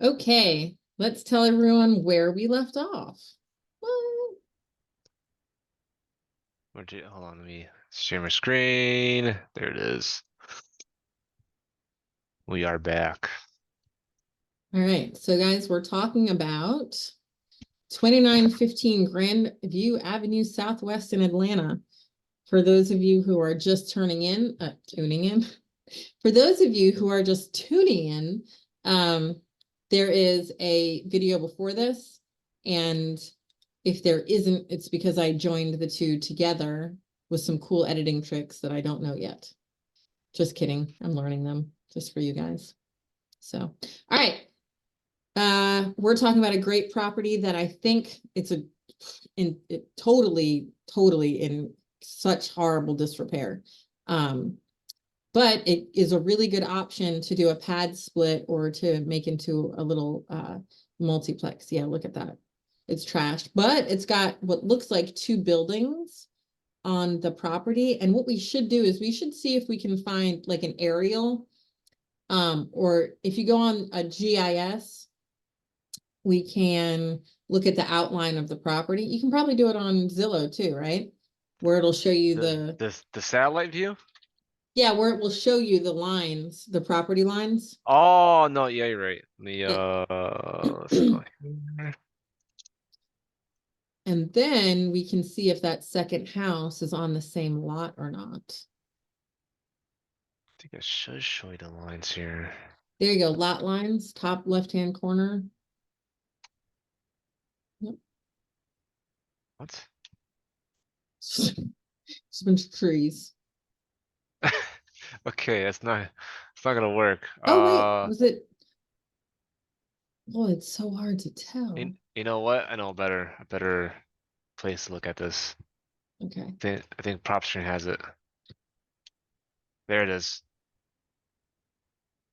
Okay, let's tell everyone where we left off. What? Hold on, let me share my screen. There it is. We are back. All right, so guys, we're talking about 2915 Grandview Avenue Southwest in Atlanta. For those of you who are just tuning in, for those of you who are just tuning in, there is a video before this, and if there isn't, it's because I joined the two together with some cool editing tricks that I don't know yet. Just kidding. I'm learning them just for you guys. So, all right. We're talking about a great property that I think it's totally in such horrible disrepair. But it is a really good option to do a pad split or to make into a little multiplex. Yeah, look at that. It's trashed, but it's got what looks like two buildings on the property. And what we should do is we should see if we can find like an aerial, or if you go on a GIS, we can look at the outline of the property. You can probably do it on Zillow too, right? Where it'll show you The satellite view? yeah, where it will show you the lines, the property lines. Oh no, yeah, you're right. Let's go And here. then we can see if that second house is on the same lot or not. I think I should show you the lines here. There you go, lot lines, top left-hand corner. Yep. What? Just a bunch of trees. Okay, it's not gonna work. Oh, wait, was it? Oh, it's so hard to tell. You know what? I know a better place to look at this. Okay. I think PropStream has it. There it is.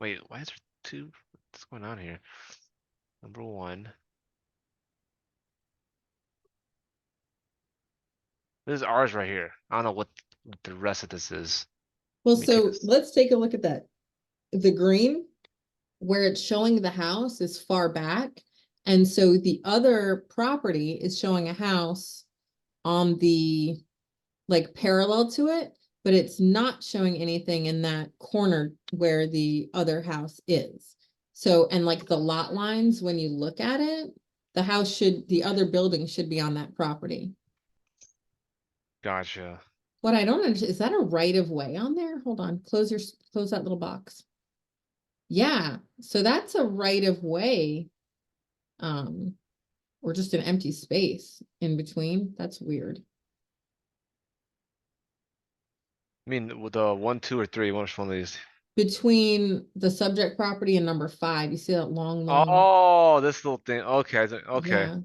Wait, why is there two? What's going on here? Number one. This is ours right here. I don't know what the rest of this is. Well, Let me take so this. let's take a look at that. The green, where it's showing the house, is far back. And so the other property is showing a house on the, like, parallel to it, but it's not showing anything in that corner where the other house is. So, and like the lot lines, when you look at it, the other building should be on that property. Gotcha. What I don't understand, is that a right of way on there? Hold on, close that little box. Yeah, so that's a right of way. Um, or just an empty space in between. That's weird. I mean, with the 1, 2, or 3, which one of these? Between the subject property and number 5, you see that long. Oh, this little thing. Okay, okay. Yeah. So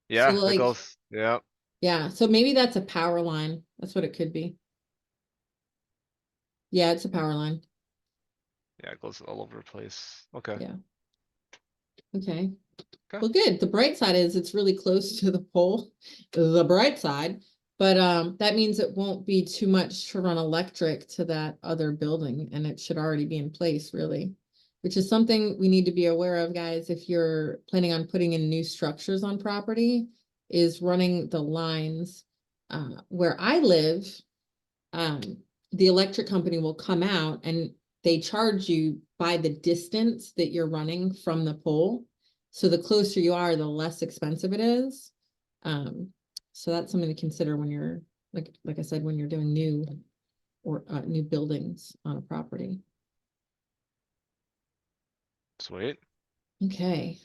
Yeah, that like, goes. Yeah, yeah, so maybe that's a power line. That's what it could be. Yeah, it's a power line. yeah, it goes all over the place. Okay, Yeah. Okay. okay. Well, good. The bright side is it's really close to the pole, the bright side. But that means it won't be too much to run electric to that other building, and it should already be in place, really, which is something we need to be aware of, guys. If you're planning on putting in new structures on property, is running the lines. Where I live, um, the electric company will come out and they charge you by the distance that you're running from the pole. So the closer you are, the less expensive it is. Um, so that's something to consider when you're, like I said, when you're doing new buildings on a property. Sweet. Okay.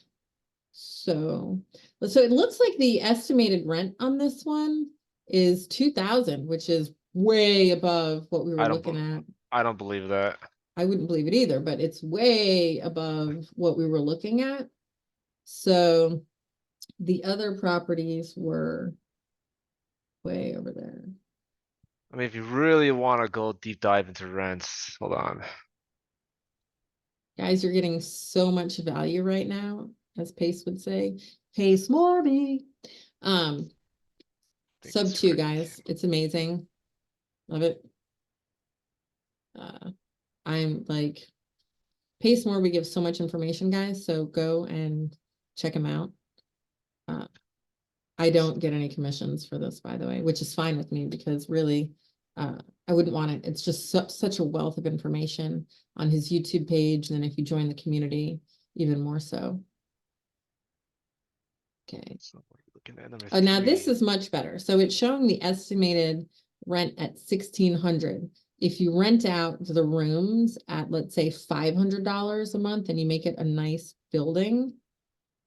So it looks like the estimated rent on this one is 2,000, which is way above what we were I don't, looking at. I don't believe that. I wouldn't believe it either, but it's way above what we were looking at. So the other properties were way over there. I mean, if you really want to go deep dive into rents, hold on. I Guys, you're getting so much value right now, as Pace would say. Pace more me. Um, think sub it's 2, right. guys. It's amazing. Love it. I'm like, Pace More, we give so much information, guys, so go and check them out. I don't get any commissions for this, by the way, which is fine with me because really, I wouldn't want it. It's just such a wealth of information on his YouTube page. And then if you join the community, even more so. Okay. So we're looking at number Now this 3. is much better. So it's showing the estimated rent at 1,600. If you rent out the rooms at, let's say, $500 a month and you make it a nice building,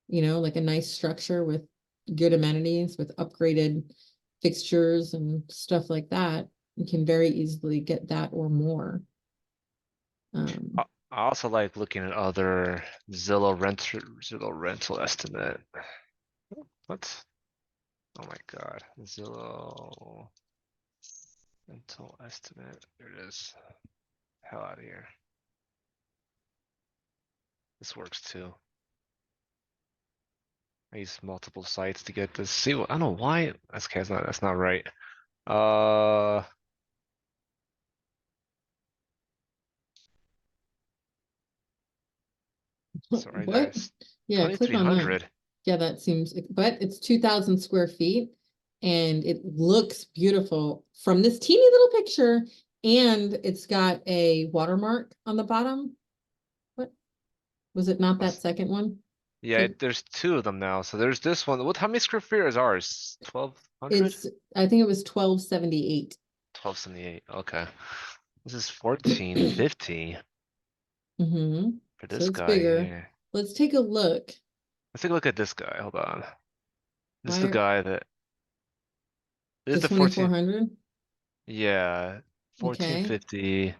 you know, like a nice structure with good amenities, with upgraded fixtures and stuff like that, you can very easily get that or more. I also like looking at other Zillow rental estimate. What? Oh my god, Zillow rental estimate. There it is. Hell out of here. This works too. I use multiple sites to get this. See, I don't know why. That's okay. That's not right. Uh, sorry What? guys. Yeah, click on that. 2,300. Yeah, that seems, but it's 2,000 square feet and it looks beautiful from this teeny little picture. And it's got a watermark on the bottom. What? Was it not that second one? Yeah, So there's 2 of them now. So there's this one. How many square feet is ours? 1,200? I think it was 1,278. 1,278. Okay. This is 1,450 Mm-hmm. for So this it's guy bigger. here. Let's take a look. Let's take a look at this guy. Hold on. This is Why the are guy that this the is the 14. 2,400? Yeah, Okay. 1,450.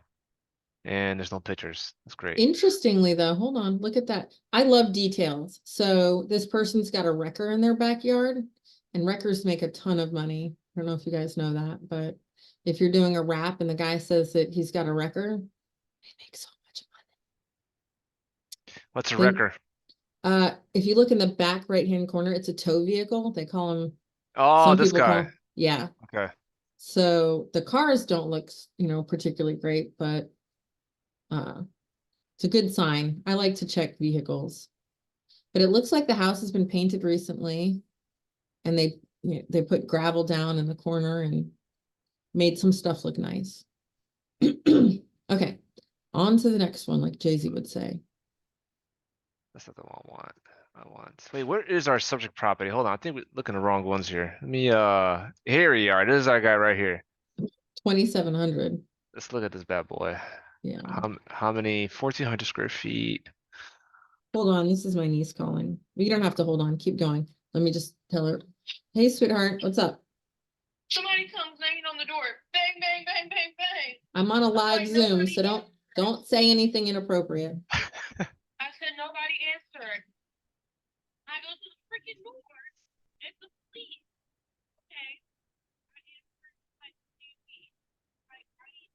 And there's no pictures. That's great. Interestingly, though, hold on, look at that. I love details. So this person's got a wrecker in their backyard, and wreckers make a ton of money. I don't know if you guys know that, but if you're doing a wrap and the guy says that he's got a wrecker, they make so much What's a money. wrecker? If you look in the back right-hand corner, it's a tow vehicle. They call them, Oh, some this people guy. call, yeah. Okay. So the cars don't look, particularly great, but it's a good sign. I like to check vehicles. But it looks like the house has been painted recently and they put gravel down in the corner and made some stuff look nice. Okay, on to the next one, like Jay-Z would say. That's not the one I want. Wait, where is our subject property? Hold on. I think we're looking at the wrong ones here. Let me, here we are. This is our guy right here. 2,700. Let's look at this bad boy. Yeah. How many? 1,400 square feet. Hold on, this is my niece calling. You don't have to hold on, keep going. Let me just tell her, hey, sweetheart, what's up? Somebody comes banging on the door. Bang, bang, bang, bang, bang. I'm on a live like, Zoom, nobody so don't say anything inappropriate. I said nobody answered. I go to the freaking door. It's the police. Okay. I answered like TV. Like, I need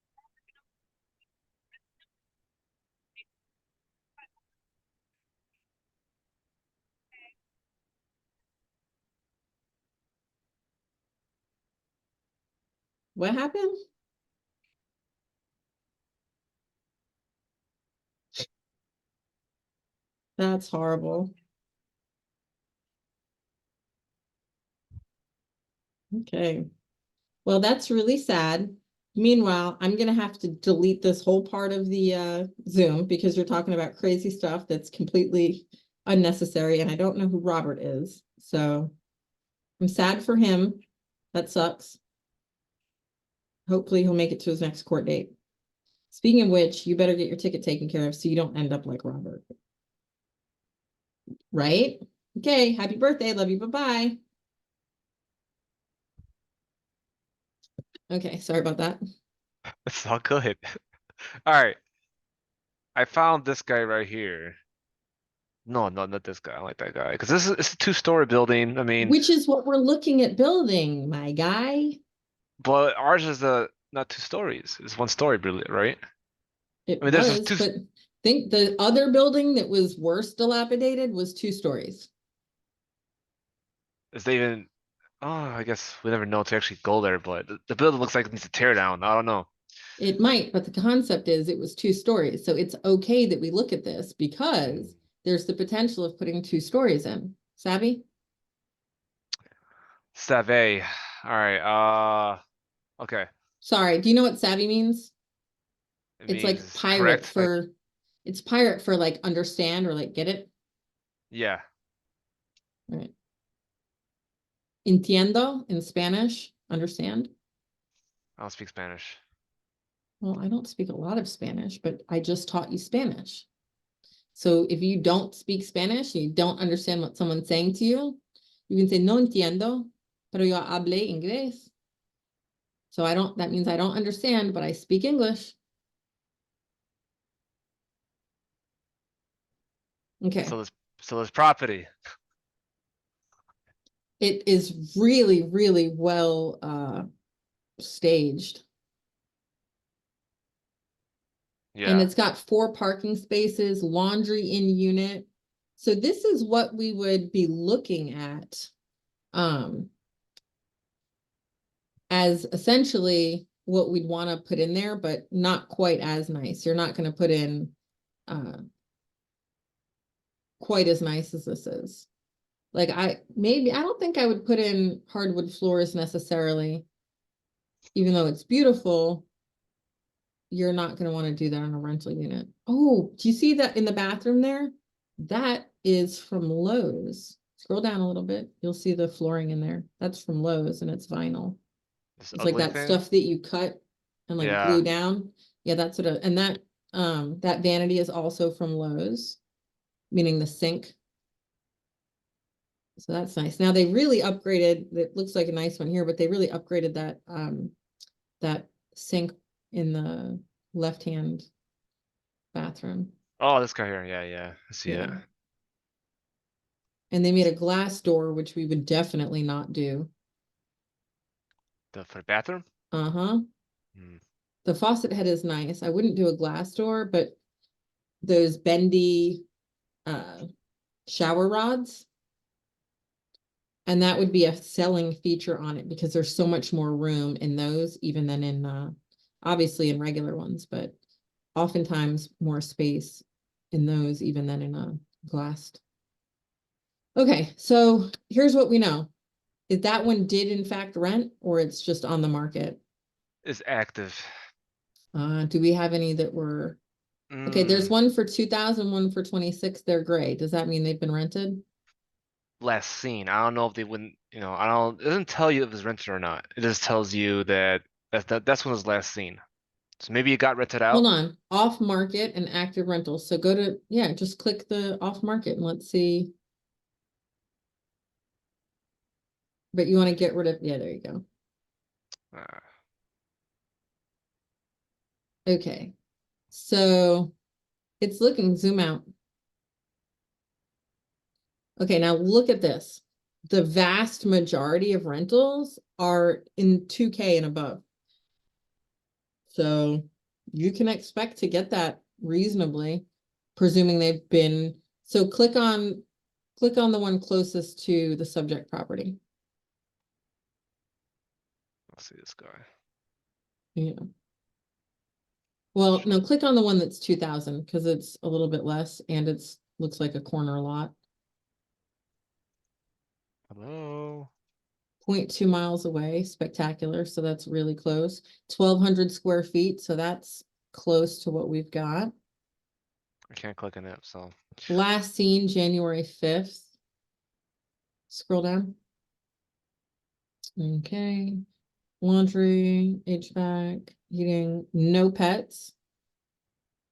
What happened? That's horrible. Okay. Well, that's really sad. Meanwhile, I'm gonna have to delete this whole part of the Zoom because you're talking about crazy stuff that's completely unnecessary, and I don't know who Robert is. So I'm sad for him. That sucks. Hopefully he'll make it to his next court date. Speaking of which, you better get your ticket taken care of so you don't end up like Robert. Right? Okay, happy birthday. Love you. Bye-bye. Okay, sorry about that. It's all good. Alright. I found this guy right here. No, not this guy. I like that guy. Because it's a 2-story building. I mean, Which is what we're looking at building, my guy. but ours is not 2 stories. It's 1 story, right? It I mean, there's was, two. but think the other building that was worse dilapidated was 2 stories. Is they even? Oh, I guess we never know to actually go there. But the building looks like it needs a tear down. I don't know. It might, but the concept is it was 2 stories, so it's okay that we look at this because Mm. there's the potential of putting 2 stories in. Savvy? Save. Alright, okay. Sorry, do you know what savvy means? It It's like means pirate correct, like, for, it's pirate for like understand or like get it. yeah. Right. Entiendo in Spanish, understand. I don't speak Spanish. Well, I don't speak a lot of Spanish, but I just taught you Spanish. So if you don't speak Spanish, you don't understand what someone's saying to you, you can say no entiendo, pero yo hablé inglés. So that means I don't understand, but I speak English. Okay, So there's property. it is really, really well staged. And Yeah, it's got 4 parking spaces, laundry in unit. So this is what we would be looking at. As essentially what we'd want to put in there, but not quite as nice. You're not going to put in quite as nice as this is. Like I don't think I would put in hardwood floors necessarily, even though it's beautiful. You're not going to want to do that on a rental unit. Oh, do you see that in the bathroom there? That is from Lowe's. Scroll down a little bit. You'll see the flooring in there. That's from Lowe's and it's vinyl. this It's like ugly that thing. stuff that you cut and like Yeah, glue down. Yeah, that's what, and that vanity is also from Lowe's, meaning the sink. So that's nice. Now they really upgraded, it looks like a nice one here, but they really upgraded that sink in the left-hand bathroom. oh, this guy here, yeah, I see it. Yeah. And they made a glass door, which we would definitely not do. For the bathroom? Uh-huh. Hmm. The faucet head is nice. I wouldn't do a glass door, but those bendy shower rods. And that would be a selling feature on it because there's so much more room in those even than in obviously in regular ones, but oftentimes more space in those even than in a glassed. Okay, so here's what we know. Is that one did in fact rent or it's just on the market? Is active. Do we have any that were, okay, there's Mm, one for 2000, one for 26, they're gray. Does that mean they've been rented? last seen. I don't know if they wouldn't, I don't, it doesn't tell you if it's rented or not. It just tells you that's when it was last seen. So maybe it got rented out. Hold on, off market and active rentals. So go to, yeah, just click the off market and let's see. But you want to get rid of, yeah, there you go. Uh, Okay. So it's looking, zoom out. Okay, now look at this. The vast majority of rentals are in 2K and above. So you can expect to get that reasonably, presuming they've been, so click on the one closest to the subject property. let's see this guy. Yeah. Well, no, click on the one that's 2000 because it's a little bit less and it's looks like a corner lot. Hello. 0.2 miles away, spectacular. So that's really close. 1200 square feet. So that's close to what we've got. I can't click on it, so. Last seen January 5th. Scroll down. Okay. Laundry, HVAC, heating, no pets.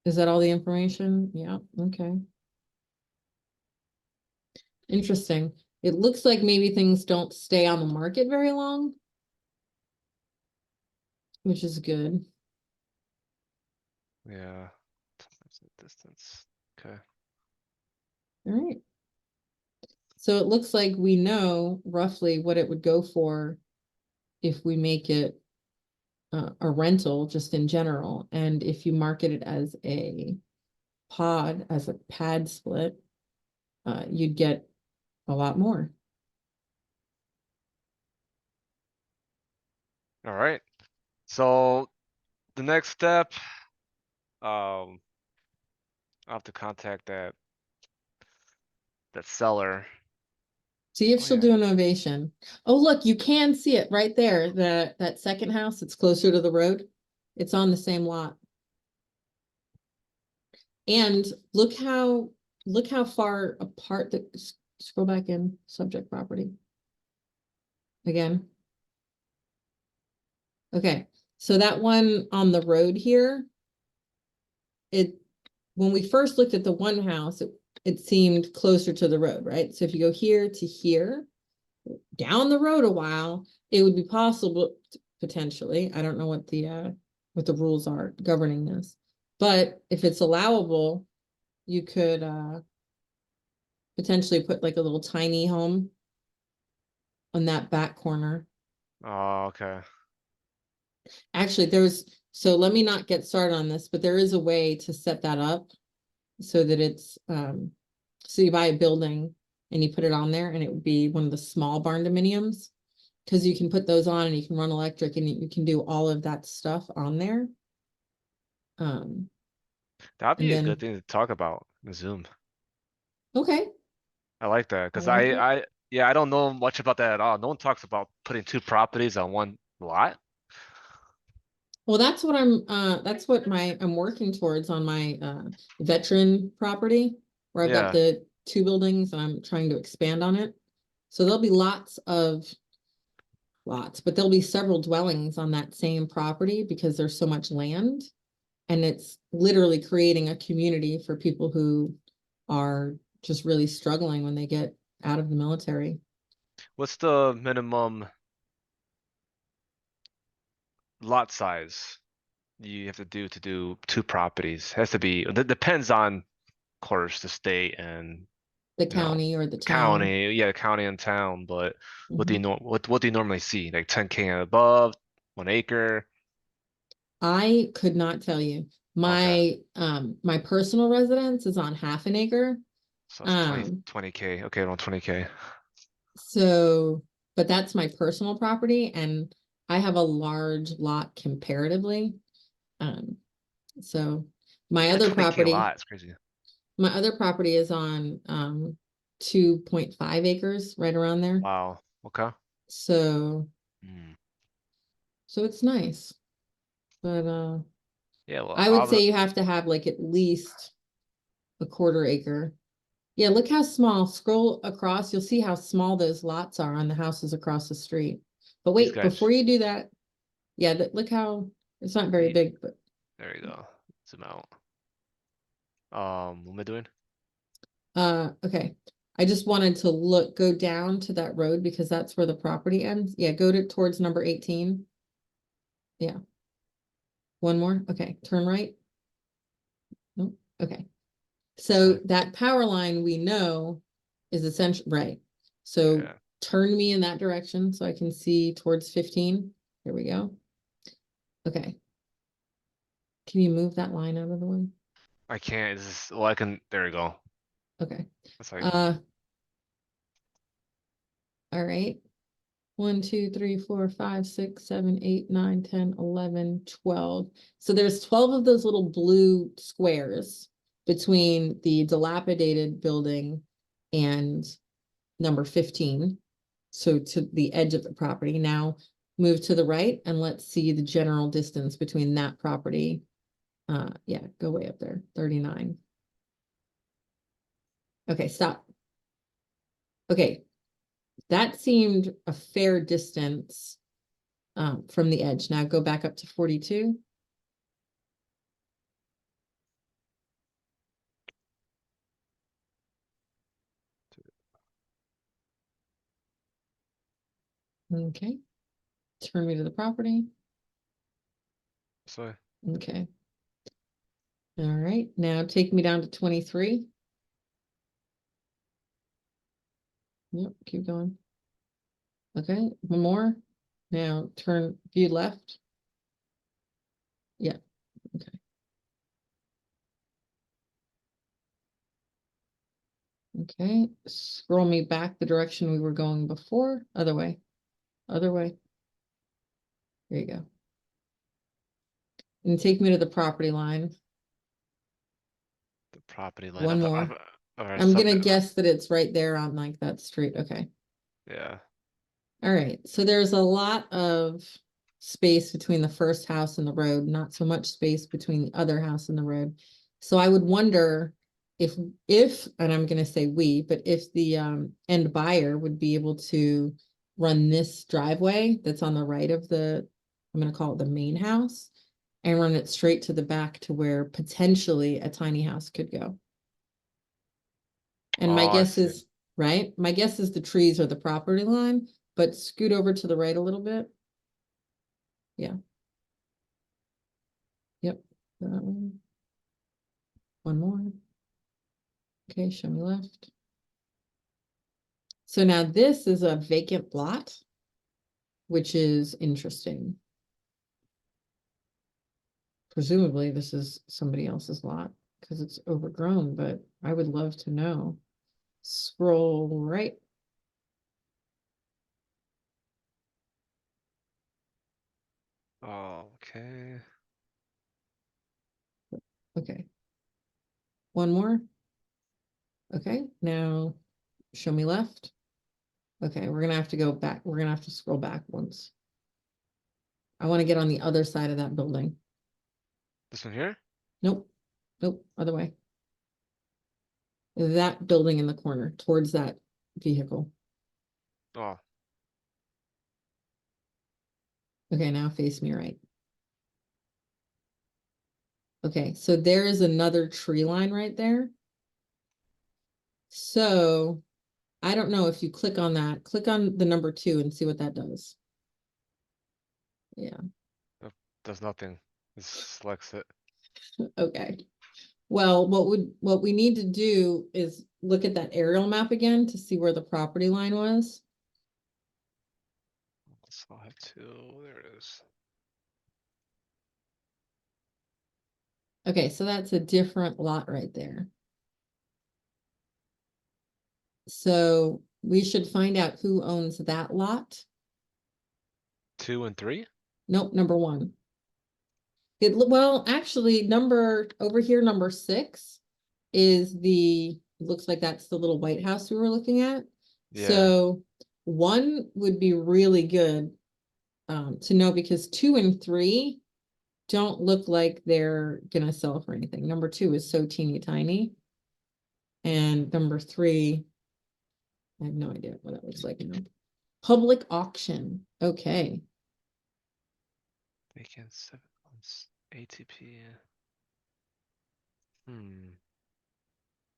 Is that all the information? Yeah, okay. Interesting. It looks like maybe things don't stay on the market very long, which is good. Yeah. Distance. Okay. All right. So it looks like we know roughly what it would go for if we make it a rental just in general. And if you market it as a pod, as a pad split, you'd get a lot more. All right. So the next step, I'll have to contact that seller. See if Oh, she'll yeah. do an ovation. Oh, look, you can see it right there. That second house, it's closer to the road. It's on the same lot. And look how far apart scroll back in subject property. Again. Okay, so that one on the road here. When we first looked at the one house, it seemed closer to the road, right? So if you go here to here, down the road a while, it would be possible potentially. I don't know what the rules are governing this, but if it's allowable, you could potentially put like a little tiny home on that back corner. Oh, okay. Actually, so let me not get started on this, but there is a way to set that up so that it's so you buy a building and you put it on there and it would be one of the small barn dominiums. Because you can put those on and you can run electric and you can do all of that stuff on there. That'd And be a good then, thing to talk about in Zoom. okay, I like that, I cause like it. yeah, I don't know much about that at all. No one talks about putting two properties on one lot. Well, that's what I'm working towards on my veteran property, where I've got Yeah, the two buildings and I'm trying to expand on it. So there'll be lots, but there'll be several dwellings on that same property because there's so much land. And it's literally creating a community for people who are just really struggling when they get out of the military. what's the minimum lot size you have to do two properties? Has to be, that depends on, of course, the state and, The you know, county or the the town. county, yeah, the county and town, but what do you Mhm. know, what do you normally see? Like 10K and above, 1 acre? I could not tell you. Okay, My personal residence is on half an acre. so it's Um, 20K, okay, around 20K. so, but that's my personal property and I have a large lot comparatively. Um, so my Yeah, other 20K property, lot, it's crazy. my other property is on 2.5 acres, right around there. Wow, okay. So Hmm. it's nice. But Yeah, well, I would say you have to have like at least a quarter acre. Yeah, look how small. Scroll across, you'll see how small those lots are on the houses across the street. But these wait, guys, before you do that, yeah, look how it's not very the, big, but there you go, zoom out. What am I doing? okay. I just wanted to go down to that road because that's where the property ends. Yeah, towards number 18. Yeah. One more. Okay, turn right. Nope. Okay. This So way? that power line we know is essential, right? So Yeah, turn me in that direction so I can see towards 15. There we go. Okay. Can you move that line out of the way? I can't, well, I can, there you go. Okay. That's how you move. Uh, all right. 1, 2, 3, 4, 5, 6, 7, 8, 9, 10, 11, 12. So there's 12 of those little blue squares between the dilapidated building and number 15. So to the edge of the property. Now move to the right and let's see the general distance between that property. Yeah, go way up there, 39. Okay, stop. Okay, that seemed a fair distance from the edge. Now go back up to 42. Okay, turn me to the property. This way. Okay. All right, now take me down to 23. Yep, keep going. Okay, one more. Now turn view left. Yeah, okay. Okay, scroll me back the direction we were going before. Other way. Other way. There you go. And take me to the property line. The property line One of the, more. of our I'm gonna subject. guess that it's right there on like that street. Okay. Yeah, All right, so there's a lot of space between the first house and the road, not so much space between the other house and the road. So I would wonder if, and I'm gonna say we, but if the end buyer would be able to run this driveway that's on the right of the, I'm gonna call it the main house, and run it straight to the back to where potentially a tiny house could go. And my Oh, I guess see. is, right, my guess is the trees are the property line, but scoot over to the right a little bit. Yeah. Yep. that one. One more. Okay, show me left. So now this is a vacant lot, which is interesting. Presumably this is somebody else's lot because it's overgrown, but I would love to know. Scroll right. Oh, okay. Okay. One more. Okay, now show me left. Okay, we're gonna have to go back. We're gonna have to scroll back once. I want to get on the other side of that building. This one here? Nope, nope, other way. That building in the corner towards that vehicle. Oh, Okay, now face me right. Okay, so there is another tree line right there. So I don't know if you click on that, click on the number 2 and see what that does. Yeah, does nothing. It selects it. okay. Well, what we need to do is look at that aerial map again to see where the property line was. So I'll have to, there it is. Okay, so that's a different lot right there. So we should find out who owns that lot. 2 and 3? Nope, number 1. Well, actually, number over here, number 6 is looks like that's the little White House we were looking at. Yeah, So 1 would be really good to know because 2 and 3 don't look like they're gonna sell for anything. Number 2 is so teeny tiny. And number 3, I have no idea what that looks like now. Public auction. Okay. vacant 7 months, ATP.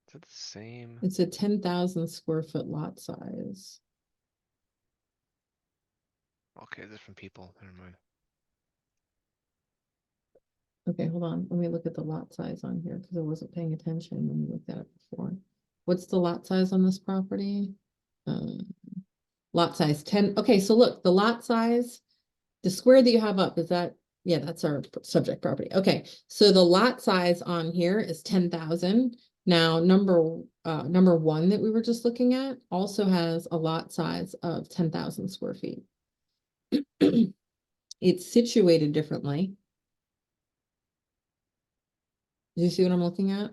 Is it the same? It's a 10,000 square foot lot size. Okay, different people, never mind. Okay, hold on. Let me look at the lot size on here because I wasn't paying attention when we looked at it before. What's the lot size on this property? Lot size 10. Okay, so look, the lot size, the square that you have up, is that, yeah, that's our subject property. Okay, so the lot size on here is 10,000. Now, number 1 that we were just looking at also has a lot size of 10,000 square feet. It's situated differently. Do you see what I'm looking at?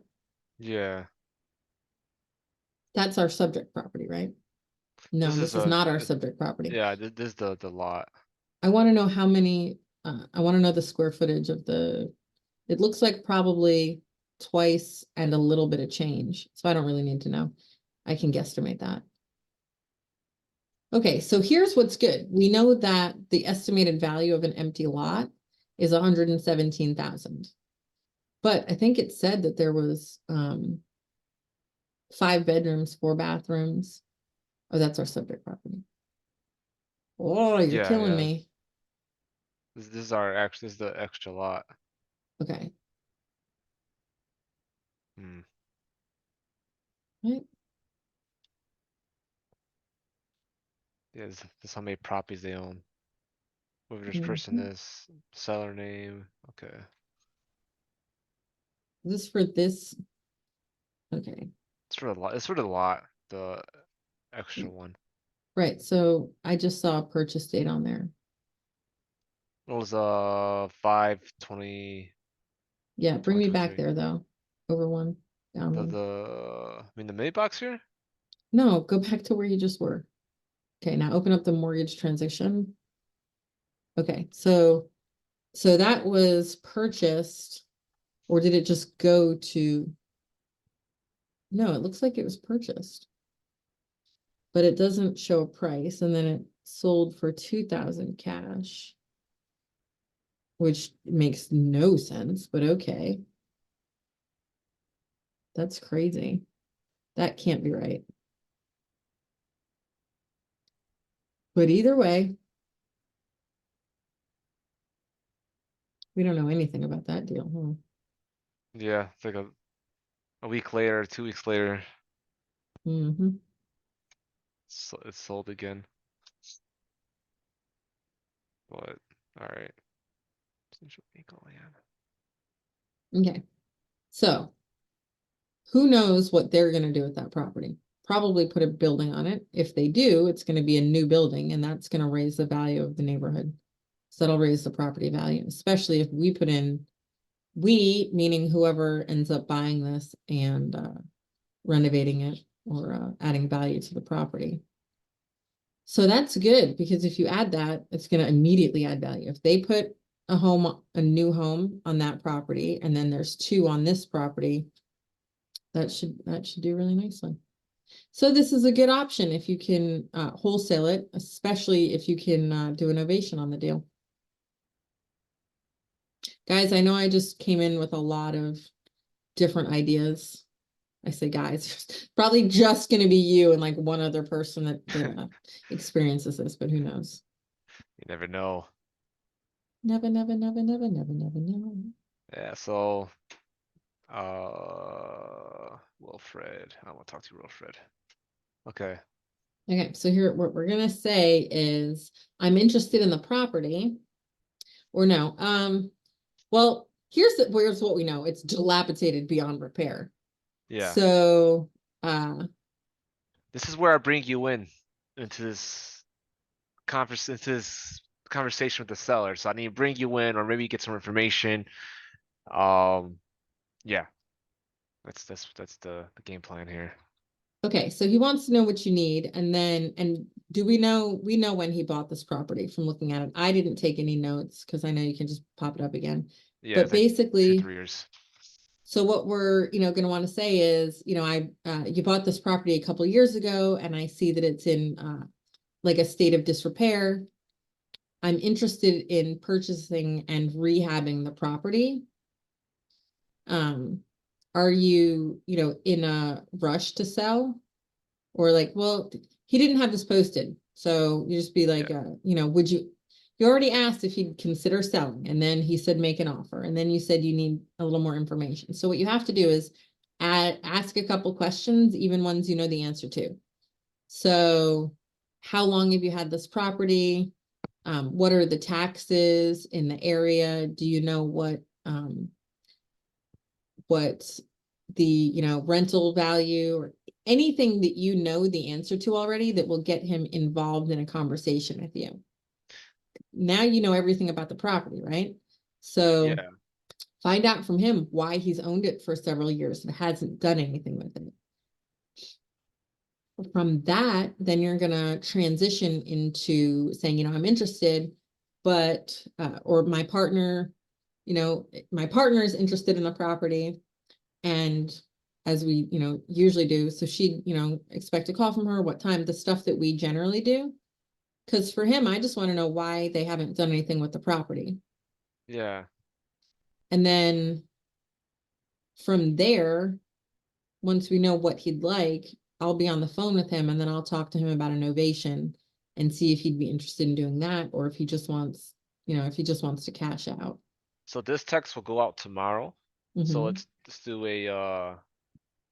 Yeah, That's our subject property, right? No, this this is is a, not our subject property. yeah, this is the lot. I want to know how many, I want to know the square footage of it looks like probably twice and a little bit of change. So I don't really need to know. I can guesstimate that. Okay, so here's what's good. We know that the estimated value of an empty lot is 117,000. But I think it said that there was 5 bedrooms, 4 bathrooms. Oh, that's our subject property. Oh, you're Yeah, killing yeah. me. This is this is the extra lot. Okay. Hmm. Right. Yeah, this is how many properties they own. Whoever this person Mhm. is, seller name, okay. This for this. Okay. It's for the lot, it's for the lot, the extra one. Right. So I just saw a purchase date on there. It was 520. Yeah, bring me back 2023. there though. Over one, down one. I mean the mini box here? No, go back to where you just were. Okay, now open up the mortgage transition. Okay, so that was purchased, or did it just go to? No, it looks like it was purchased. But it doesn't show a price, and then it sold for 2,000 cash. Which makes no sense, but okay. That's crazy. That can't be right. But either way, we don't know anything about that deal, huh? Yeah, it's like a week later, 2 weeks later, Mm-hmm. it's sold again. But, alright. Central Eagle, yeah. Okay. So who knows what they're gonna do with that property? Probably put a building on it. If they do, it's gonna be a new building and that's gonna raise the value of the neighborhood. So that'll raise the property value, especially if we put in, we, meaning whoever ends up buying this and renovating it or adding value to the property. So that's good because if you add that, it's gonna immediately add value. If they put a new home on that property, and then there's two on this property, that should do really nicely. So this is a good option if you can wholesale it, especially if you can do an ovation on the deal. Guys, I know I just came in with a lot of different ideas. I say guys, probably just gonna be you and like one other person that experiences this, but who knows? You never know. Never, never, never, never, never, never, never. Yeah, so, Wilfred, I want to talk to you, Wilfred. Okay, Okay, so here, what we're gonna say is, I'm interested in the property. Or no, well, here's what we know, it's dilapidated beyond repair. yeah. So, This is where I bring you into this conversation with the seller. So I need to bring you in, or maybe get some information. Yeah, that's the game plan here. okay, so he wants to know what you need, and then, and do we know when he bought this property from looking at it? I didn't take any notes, because I know you can just pop it up again. Yeah, But it's like basically, 3 years. so what we're, gonna want to say is, you bought this property a couple years ago, and I see that it's in, like a state of disrepair. I'm interested in purchasing and rehabbing the property. Are you, in a rush to sell? Or like, well, he didn't have this posted, so you just be like, would you, you already asked if he'd consider selling, and then he said make an offer, and then you said you need a little more information. So what you have to do is ask a couple questions, even ones you know the answer to. So how long have you had this property? What are the taxes in the area? Do you know what the, rental value, or anything that you know the answer to already that will get him involved in a conversation with you. Now you know everything about the property, right? So Yeah, find out from him why he's owned it for several years and hasn't done anything with it. From that, then you're gonna transition into saying, I'm interested, but or my partner, my partner is interested in the property, and as we, usually do, so she, expect a call from her, what time, the stuff that we generally do. Because for him, I just want to know why they haven't done anything with the property. yeah. And then from there, once we know what he'd like, I'll be on the phone with him, and then I'll talk to him about an ovation and see if he'd be interested in doing that, or if he just wants, to cash out. So this text will go out tomorrow. So Mhm. let's do a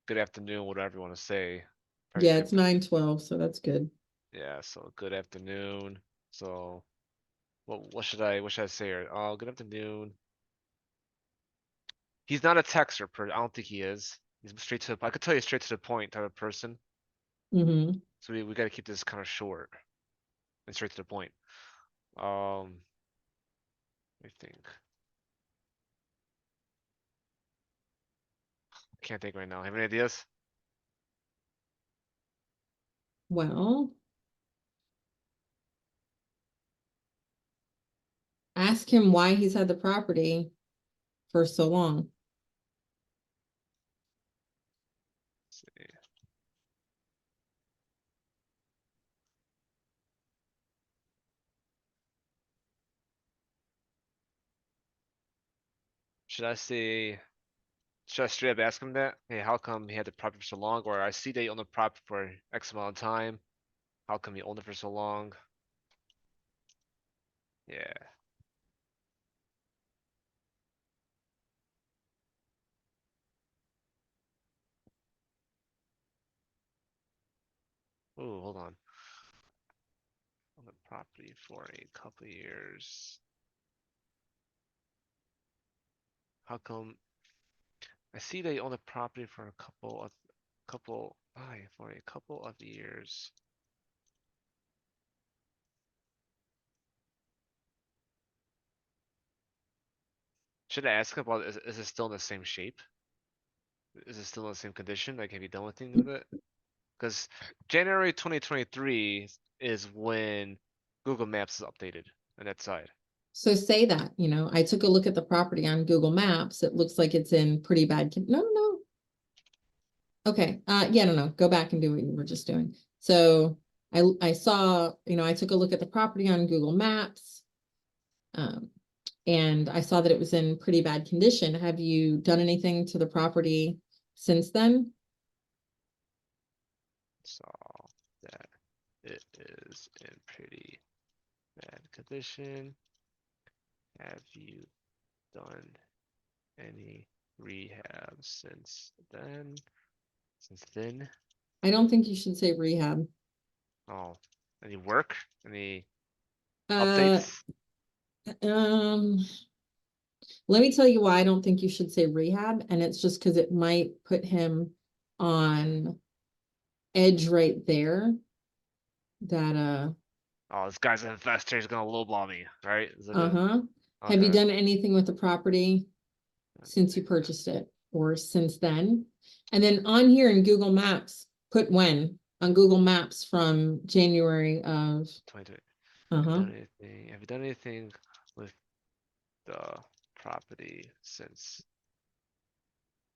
good afternoon, whatever you want to say. Probably Yeah, good it's 9:12, so that's good. Yeah, so good afternoon. So what should I say here? Oh, good afternoon. He's not a texter I don't think he is. He's straight to I could tell you straight to the point type of person. Hmm. So we gotta keep this kind of short and straight to the point. Um I think. Can't think right now. Have any ideas? Well. Ask him why he's had the property for so long. Let's see. Should I say, should I straight up ask him that? Hey, how come he had the property for so long? Or I see they own the property for X amount of time. How come he owned it for so long? Yeah. Ooh, hold on. On the property for a couple of years. How come? I see they own the property for a for a couple of years. Should I ask about, is it still in the same shape? Is it still in the same condition? Like, have you done anything with it? Cause January 2023 is when Google Maps is updated on that side. So say that, I took a look at the property on Google Maps. It looks like it's in pretty bad, no. Okay, yeah, no, go back and do what you were just doing. So I saw, I took a look at the property on Google Maps. And I saw that it was in pretty bad condition. Have you done anything to the property since then? Saw that it is in pretty bad condition. Have you done any rehab since then? Since then? I don't think you should say rehab. Oh, any work? Any Uh, updates? Let me tell you why I don't think you should say rehab, and it's just because it might put him on edge right there. That Oh, this guy's an investor. He's gonna lowball me, right? Is it uh-huh. Have you okay. done anything with the property since you purchased it or since then? And then on here in Google Maps, put when on Google Maps from January of 2020. uh-huh. Have you done anything with the property since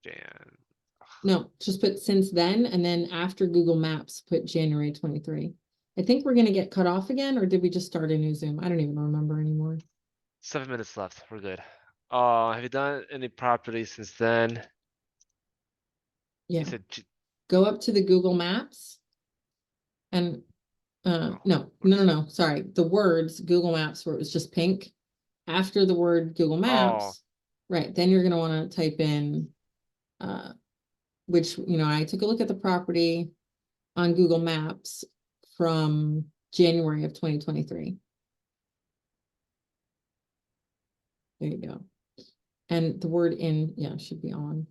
Jan? No, just put since then, and then after Google Maps, put January 23. I think we're gonna get cut off again, or did we just start a new Zoom? I don't even remember anymore. 7 minutes left. We're good. Have you done any property since then? Yeah, You said go up to the Google Maps. And Oh, no, sorry. The words Google Maps where it was just pink. After the word Google Maps, right, then you're gonna want to type in which, I took a look at the property on Google Maps from January of 2023. There you go. And the word in, yeah, should be on.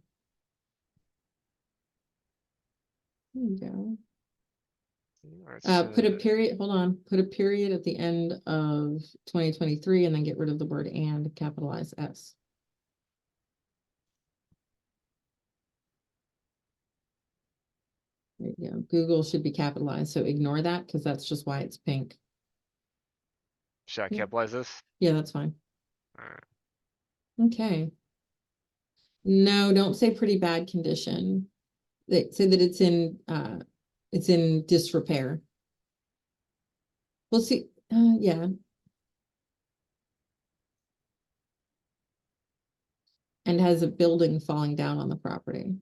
There you go. alright, Put a so period, hold on, put a period at the end of 2023 and then get rid of the word and, capitalize S. There you go. Google should be capitalized, so ignore that because that's just why it's pink. should I Yeah. capitalize this? Yeah, that's fine. Alright. Okay. No, don't say pretty bad condition. They say that it's in disrepair. We'll see. Yeah. And has a building falling down on the property.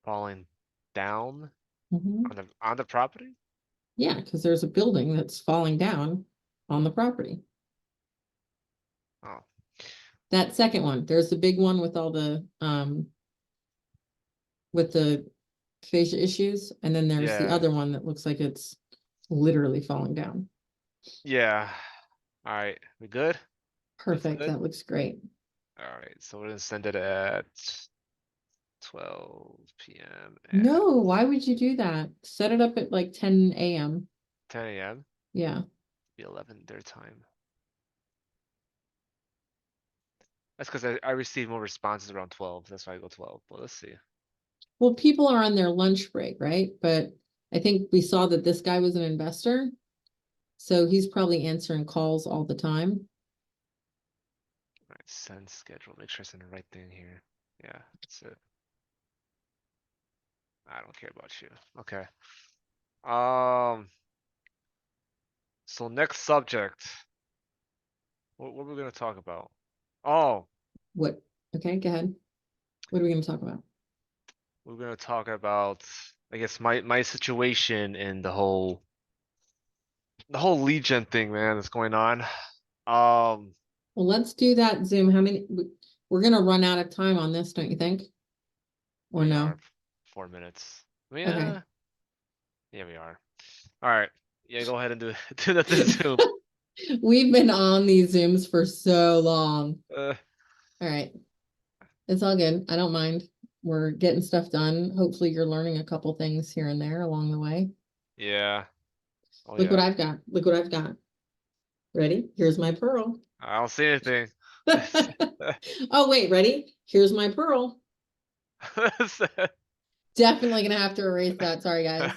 Falling down Mhm. on the property? Yeah, because there's a building that's falling down on the property. Oh, That second one, there's the big one with all the with the fascia issues, and then there's the yeah, other one that looks like it's literally falling down. yeah. Alright, we good? Perfect, good? that looks great. Alright, so we're gonna send it at 12 PM No, why would you do that? Set it up at like 10 a.m. 10 AM. Yeah. Be 11 their time. That's because I received more responses around 12. That's why I go 12. But let's see. Well, people are on their lunch break, right? But I think we saw that this guy was an investor. So he's probably answering calls all the time. Alright, send schedule. Make sure I send the right thing here. Yeah, that's it. I don't care about you. Okay. So next subject. What are we gonna talk about? Oh, What? Okay, go ahead. What are we gonna talk about? we're gonna talk about, I guess, my situation and the whole lead gen thing, man, that's going on. Well, let's do that Zoom. How many, we're gonna run out of time on this, don't you think? Or we no? are 4 minutes. Okay. Yeah, we are. Alright, yeah, go ahead and do do that to Zoom. We've been on these Zooms for so long. Uh, All right. It's all good. I don't mind. We're getting stuff done. Hopefully you're learning a couple things here and there along the way. yeah. Oh, Look what yeah. I've got. Look what I've got. Ready? Here's my pearl. I don't see anything. Oh, wait, ready? Here's my pearl. Definitely gonna have to erase that. Sorry, guys.